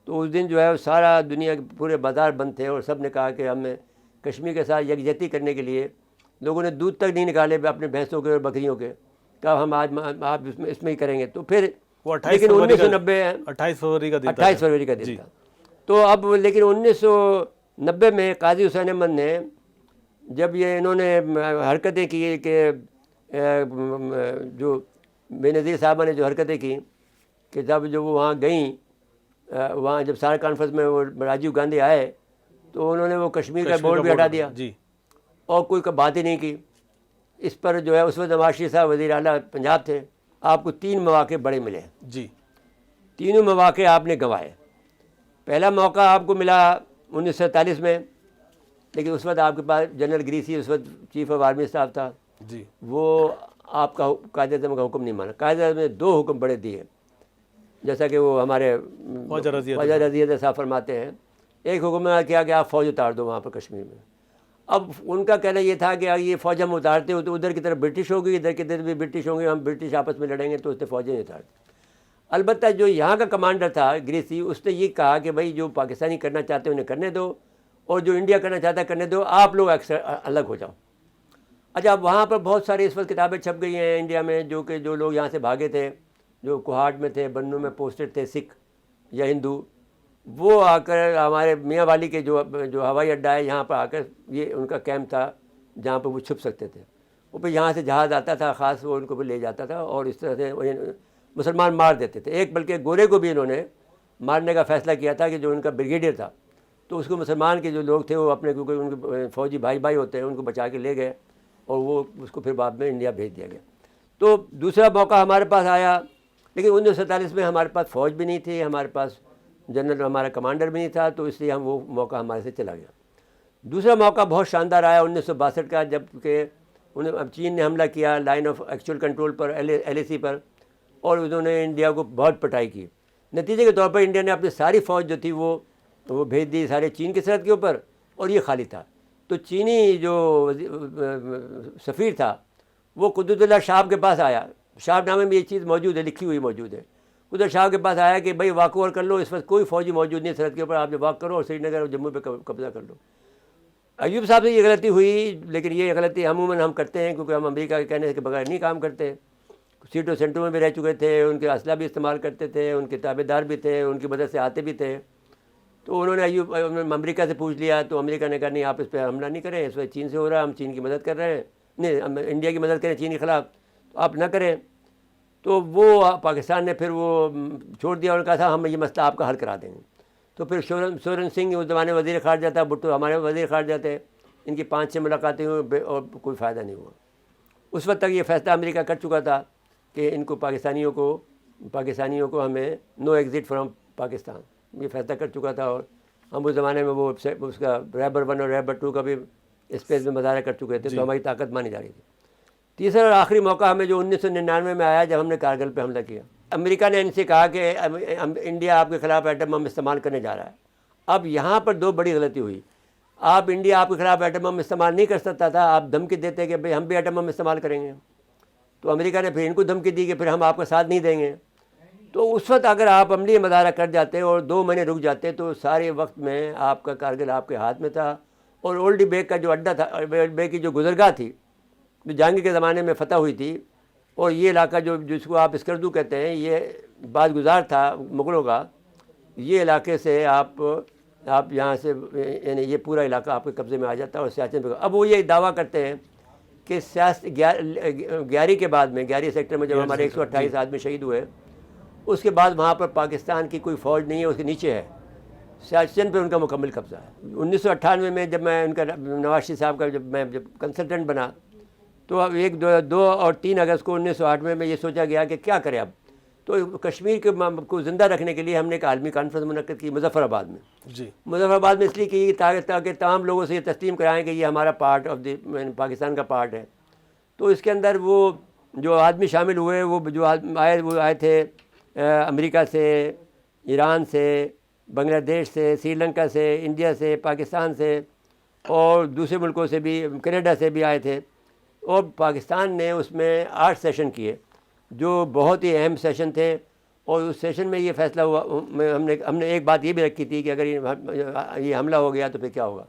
تو اس دن جو ہے سارا دنیا کے پورے بازار بند تھے اور سب نے کہا کہ ہمیں کشمیر کے ساتھ یکجہتی کرنے کے لیے لوگوں نے دودھ تک نہیں نکالے اپنے بھینسوں کے اور بکریوں کے, کہا ہم آج آپ اس میں ہی کریں گے. تو پھر لیکن
28 فروری کا دن
تھا. تو اب لیکن 1990 میں قاضی حسین احمد نے جب یہ انہوں نے حرکتیں کی کہ جو بے نظیر صاحبہ نے جو حرکتیں کی کہ جب وہ وہاں گئیں، وہاں جب سارا کانفرنس میں وہ راجیو گاندھی آئے تو انہوں نے وہ کشمیر کا بورڈ بھی ہٹا دیا
جی،
اور کوئی بات ہی نہیں کی اس پر. جو ہے اس وقت نواز شریف صاحب وزیر اعلیٰ پنجاب تھے. آپ کو 3 مواقع بڑے ملے،
جی،
تینوں مواقع آپ نے گنوائے. پہلا موقع آپ کو ملا 1947 میں، لیکن اس وقت آپ کے پاس جنرل گریسی اس وقت چیف آف آرمی اسٹاف تھا.
جی،
وہ آپ کا قائد اعظم کا حکم نہیں مانا. قائد اعظم نے 2 حکم بڑے دیے، جیسا کہ وہ ہمارے
خواجہ
رضی صاحب فرماتے ہیں. ایک حکم کیا کہ آپ فوج اتار دو وہاں پر کشمیر میں. اب ان کا کہنا یہ تھا کہ یہ فوج ہم اتارتے ہو تو ادھر کی طرف برٹش ہوگی، ادھر کی طرف بھی برٹش ہوں گے، ہم برٹش آپس میں لڑیں گے، تو اس نے فوجیں نہیں اتارتی. البتہ جو یہاں کا کمانڈر تھا گریسی، اس نے یہ کہا کہ بھائی جو پاکستانی کرنا چاہتے ہیں انہیں کرنے دو، اور جو انڈیا کرنا چاہتا ہے کرنے دو، آپ لوگ اکثر الگ ہو جاؤ. اچھا، اب وہاں پر بہت ساری اس وقت کتابیں چھپ گئی ہیں انڈیا میں، جو لوگ یہاں سے بھاگے تھے، جو کوہاٹ میں تھے، بنوں میں پوسٹڈ تھے، سکھ یا ہندو، وہ آ کر ہمارے میاں والی کے جو ہوائی اڈہ ہے یہاں پر آ کر، یہ ان کا کیمپ تھا جہاں پہ وہ چھپ سکتے تھے. وہ پھر یہاں سے جہاز آتا تھا خاص، وہ ان کو بھی لے جاتا تھا اور اس طرح سے مسلمان مار دیتے تھے. ایک بلکہ گورے کو بھی انہوں نے مارنے کا فیصلہ کیا تھا کہ جو ان کا بریگیڈیئر تھا، تو اس کو مسلمان کے جو لوگ تھے وہ اپنے، کیونکہ ان کے فوجی بھائی ہوتے ہیں، ان کو بچا کے لے گئے اور وہ اس کو پھر بعد میں انڈیا بھیج دیا گیا. تو دوسرا موقع ہمارے پاس آیا، لیکن 1947 میں ہمارے پاس فوج بھی نہیں تھی، ہمارے پاس جنرل ہمارا کمانڈر بھی نہیں تھا، تو اس لیے وہ موقع ہمارے سے چلا گیا. دوسرا موقع بہت شاندار آیا 1962 کا، جب کہ چین نے حملہ کیا line of actual control per, LAC پر، اور انہوں نے انڈیا کو بہت پٹائی کی. نتیجے کے طور پر انڈیا نے اپنی ساری فوج جو تھی وہ بھیج دی سارے چین کی سرحد کے اوپر، اور یہ خالی تھا. تو چینی جو سفیر تھا وہ قدرت اللہ شاہب کے پاس آیا. شاہب نامے میں یہ چیز موجود ہے، لکھی ہوئی موجود ہے. قدرت شاہ کے پاس آیا کہ بھائی واک اوور کر لو، اس وقت کوئی فوجی موجود نہیں سرحد کے اوپر، آپ جو واک کرو اور سری نگر اور جموں پہ قبضہ کر لو. ایوب صاحب سے یہ غلطی ہوئی، لیکن یہ غلطی عموماً ہم کرتے ہیں کیونکہ ہم امریکہ کے کہنے کے بغیر نہیں کام کرتے. سیٹوں سینٹروں میں بھی رہ چکے تھے، ان کے اسلحہ بھی استعمال کرتے تھے، ان کے تابع دار بھی تھے، ان کی مدد سے آتے بھی تھے. تو انہوں نے امریکہ سے پوچھ لیا، تو امریکہ نے کہا نہیں، آپ اس پہ حملہ نہیں کریں، اس وقت چین سے ہو رہا ہے، ہم چین کی مدد کر رہے ہیں، نہیں ہم انڈیا کی مدد کریں چین کے خلاف، تو آپ نہ کریں. تو وہ پاکستان نے پھر وہ چھوڑ دیا اور کہا تھا ہم یہ مسئلہ آپ کا حل کرا دیں گے. تو پھر سورن سنگھ اس زمانے وزیر خارجہ تھا، بھٹو ہمارے وزیر خارجہ تھے، ان کی 5-6 ملاقاتیں ہوئی اور کوئی فائدہ نہیں ہوا. اس وقت تک یہ فیصلہ امریکہ کر چکا تھا کہ ان کو پاکستانیوں کو ہمیں نو ایگزٹ فرام پاکستان، یہ فیصلہ کر چکا تھا. اور ہم اس زمانے میں وہ اس کا ریبر 1 اور ریبر 2 کا بھی اسپیس میں مظاہرہ کر چکے تھے، تو ہماری طاقت مانی جا رہی تھی. تیسرا اور آخری موقع ہمیں جو 1999 میں آیا جب ہم نے کارگل پہ حملہ کیا. امریکہ نے ان سے کہا کہ انڈیا آپ کے خلاف ایٹم بم استعمال کرنے جا رہا ہے. اب یہاں پر 2 بڑی غلطی ہوئی. انڈیا آپ کے خلاف ایٹم بم استعمال نہیں کر سکتا تھا، آپ دھمکی دیتے کہ بھئی ہم بھی ایٹم بم استعمال کریں گے. تو امریکہ نے پھر ان کو دھمکی دی کہ پھر ہم آپ کا ساتھ نہیں دیں گے. تو اس وقت اگر آپ عملی مظاہرہ کر جاتے اور 2 مہینے رک جاتے تو سارے وقت میں آپ کا کارگل آپ کے ہاتھ میں تھا. اور اولڈی بیگ کا جو اڈہ تھا، اولڈی بیگ کی جو گزرگاہ تھی جو جہانگیر کے زمانے میں فتح ہوئی تھی، اور یہ علاقہ جس کو آپ اسکردو کہتے ہیں، یہ بعد گزار تھا مغلوں کا. یہ علاقے سے آپ یہاں سے یعنی یہ پورا علاقہ آپ کے قبضے میں آ جاتا ہے اور سیاچن پہ. اب وہ یہ دعویٰ کرتے ہیں کہ 11 کے بعد میں 11 سیکٹر میں جب ہمارے 128 آدمی شہید ہوئے، اس کے بعد وہاں پر پاکستان کی کوئی فوج نہیں ہے، اس کے نیچے ہے سیاچن پہ ان کا مکمل قبضہ ہے. 1998 میں جب میں ان کا نواز شریف صاحب کا جب کنسلٹنٹ بنا، تو اب 2 اور 3 اگست کو 1998 میں یہ سوچا گیا کہ کیا کریں اب. تو کشمیر کو زندہ رکھنے کے لیے ہم نے ایک عالمی کانفرنس منعقد کی مظفر آباد میں. مظفر آباد میں اس لیے کی تاکہ تمام لوگوں سے یہ تسلیم کرائیں کہ یہ ہمارا پارٹ آف پاکستان کا پارٹ ہے. تو اس کے اندر وہ جو آدمی شامل ہوئے، وہ جو آئے تھے امریکہ سے، ایران سے، بنگلہ دیش سے، سری لنکا سے، انڈیا سے، پاکستان سے اور دوسرے ملکوں سے بھی، کینیڈا سے بھی آئے تھے. اور پاکستان نے اس میں 8 سیشن کیے جو بہت ہی اہم سیشن تھے. اور اس سیشن میں یہ فیصلہ ہوا، ہم نے ایک بات یہ بھی رکھی تھی کہ اگر یہ حملہ ہو گیا تو پھر کیا ہوگا.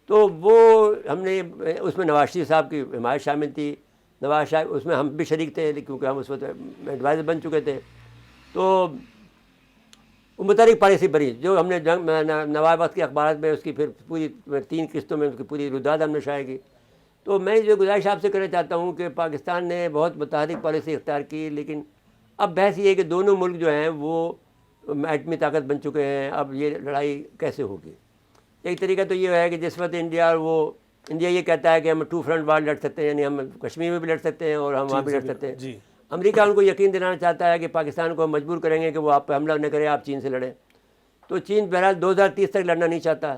تو وہ ہم نے اس میں نواز شریف صاحب کی حمایت شامل تھی. نواز صاحب اس میں ہم بھی شریک تھے کیونکہ ہم اس وقت ایڈوائزر بن چکے تھے. تو متحرک پالیسی بنی جو ہم نے نواب وقت کے اخبارات میں اس کی پھر پوری 3 قسطوں میں اس کی پوری روداد ہم نے شائع کی. تو میں جو گزارش آپ سے کرنا چاہتا ہوں کہ پاکستان نے بہت متحرک پالیسی اختیار کی، لیکن اب بحث یہ ہے کہ دونوں ملک جو ہیں وہ ایٹمی طاقت بن چکے ہیں، اب یہ لڑائی کیسے ہوگی؟ ایک طریقہ تو یہ ہے کہ جس وقت انڈیا یہ کہتا ہے کہ ہم 2 فرنٹ وار لڑ سکتے ہیں، یعنی ہم کشمیر میں بھی لڑ سکتے ہیں اور ہم وہاں بھی لڑ سکتے ہیں.
جی
امریکہ ان کو یقین دلانا چاہتا ہے کہ پاکستان کو ہم مجبور کریں گے کہ وہ آپ پہ حملہ نہ کرے، آپ چین سے لڑیں. تو چین بہرحال 2030 تک لڑنا نہیں چاہتا،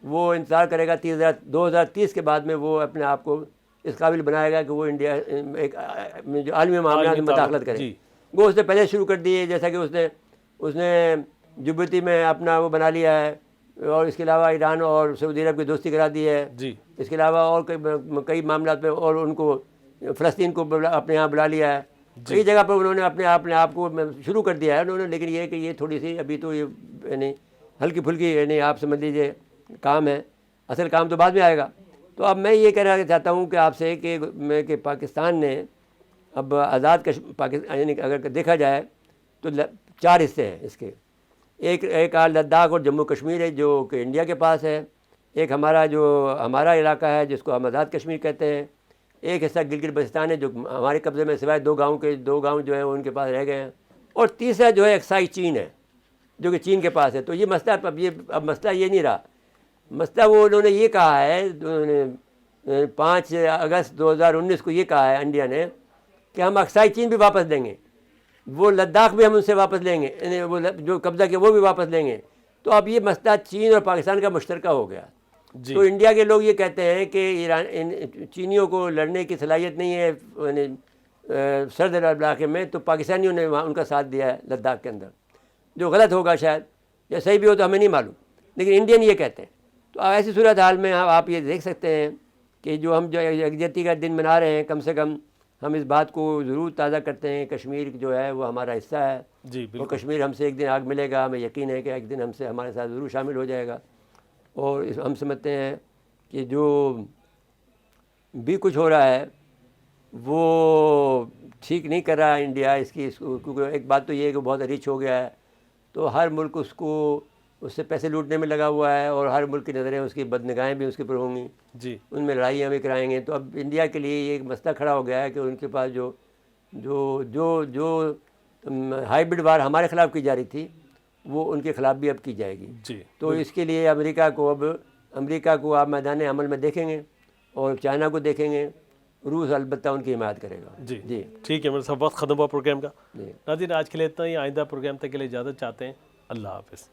وہ انتظار کرے گا 2030 کے بعد میں وہ اپنے آپ کو اس قابل بنائے گا کہ وہ انڈیا ایک جو عالمی معاملات میں مداخلت کرے. وہ اس نے پہلے شروع کر دی ہے، جیسا کہ اس نے جبوتی میں اپنا وہ بنا لیا ہے، اور اس کے علاوہ ایران اور سعودی عرب کی دوستی کرا دی ہے. اس کے علاوہ اور کئی معاملات میں، اور ان کو فلسطین کو اپنے یہاں بلا لیا ہے. کئی جگہ پر انہوں نے اپنے آپ کو شروع کر دیا ہے انہوں نے. لیکن یہ ہے کہ یہ تھوڑی سی ابھی تو یہ یعنی ہلکی پھلکی یعنی آپ سمجھ لیجیے کام ہے، اصل کام تو بعد میں آئے گا. تو اب میں یہ کہنا چاہتا ہوں کہ آپ سے کہ پاکستان نے اب آزاد پاکستان یعنی اگر دیکھا جائے تو 4 حصے ہیں اس کے. ایک لداخ اور جموں کشمیر ہے جو کہ انڈیا کے پاس ہے. ایک ہمارا علاقہ ہے جس کو ہم آزاد کشمیر کہتے ہیں. ایک حصہ گلگت بلتستان ہے جو ہمارے قبضے میں، سوائے 2 گاؤں جو ہیں وہ ان کے پاس رہ گئے ہیں. اور تیسرا جو ہے اکسائی چین ہے جو کہ چین کے پاس ہے. تو یہ مسئلہ اب مسئلہ یہ نہیں رہا. مسئلہ انہوں نے یہ کہا ہے 5 اگست 2019 کو یہ کہا ہے انڈیا نے کہ ہم اکسائی چین بھی واپس دیں گے، وہ لداخ بھی ہم ان سے واپس لیں گے، یعنی وہ جو قبضہ کیا وہ بھی واپس لیں گے. تو اب یہ مسئلہ چین اور پاکستان کا مشترکہ ہو گیا. تو انڈیا کے لوگ یہ کہتے ہیں کہ چینیوں کو لڑنے کی صلاحیت نہیں ہے یعنی سرد علاقے میں، تو پاکستانیوں نے وہاں ان کا ساتھ دیا ہے لداخ کے اندر، جو غلط ہوگا شاید، یا صحیح بھی ہو تو ہمیں نہیں معلوم، لیکن انڈین یہ کہتے ہیں. تو ایسی صورتحال میں آپ یہ دیکھ سکتے ہیں کہ جو ہم یکجہتی کا دن منا رہے ہیں، کم سے کم ہم اس بات کو ضرور تازہ کرتے ہیں. کشمیر جو ہے وہ ہمارا حصہ ہے، اور کشمیر ہم سے ایک دن آگ ملے گا. ہمیں یقین ہے کہ ایک دن ہمارے ساتھ ضرور شامل ہو جائے گا. اور ہم سمجھتے ہیں کہ جو بھی کچھ ہو رہا ہے وہ ٹھیک نہیں کر رہا انڈیا کیونکہ ایک بات تو یہ ہے کہ بہت ریچ ہو گیا ہے، تو ہر ملک اس سے پیسے لوٹنے میں لگا ہوا ہے، اور ہر ملک کی نظریں اس کی بدنگاہیں بھی اس کے پر ہوں گی. ان میں لڑائیاں بھی کرائیں گے. تو اب انڈیا کے لیے یہ ایک مسئلہ کھڑا ہو گیا ہے کہ ان کے پاس جو ہائیبرڈ وار ہمارے خلاف کی جا رہی تھی وہ ان کے خلاف بھی اب کی جائے گی. تو اس کے لیے امریکہ کو آپ میدان عمل میں دیکھیں گے، اور چائنا کو دیکھیں گے. روس البتہ ان کی حمایت کرے گا.
جی ٹھیک ہے، میرے ساتھ وقت ختم ہوا پروگرام کا. ناظرین آج کے لیے اتنا ہی. آئندہ پروگرام تک کے لیے اجازت چاہتے ہیں. اللہ حافظ.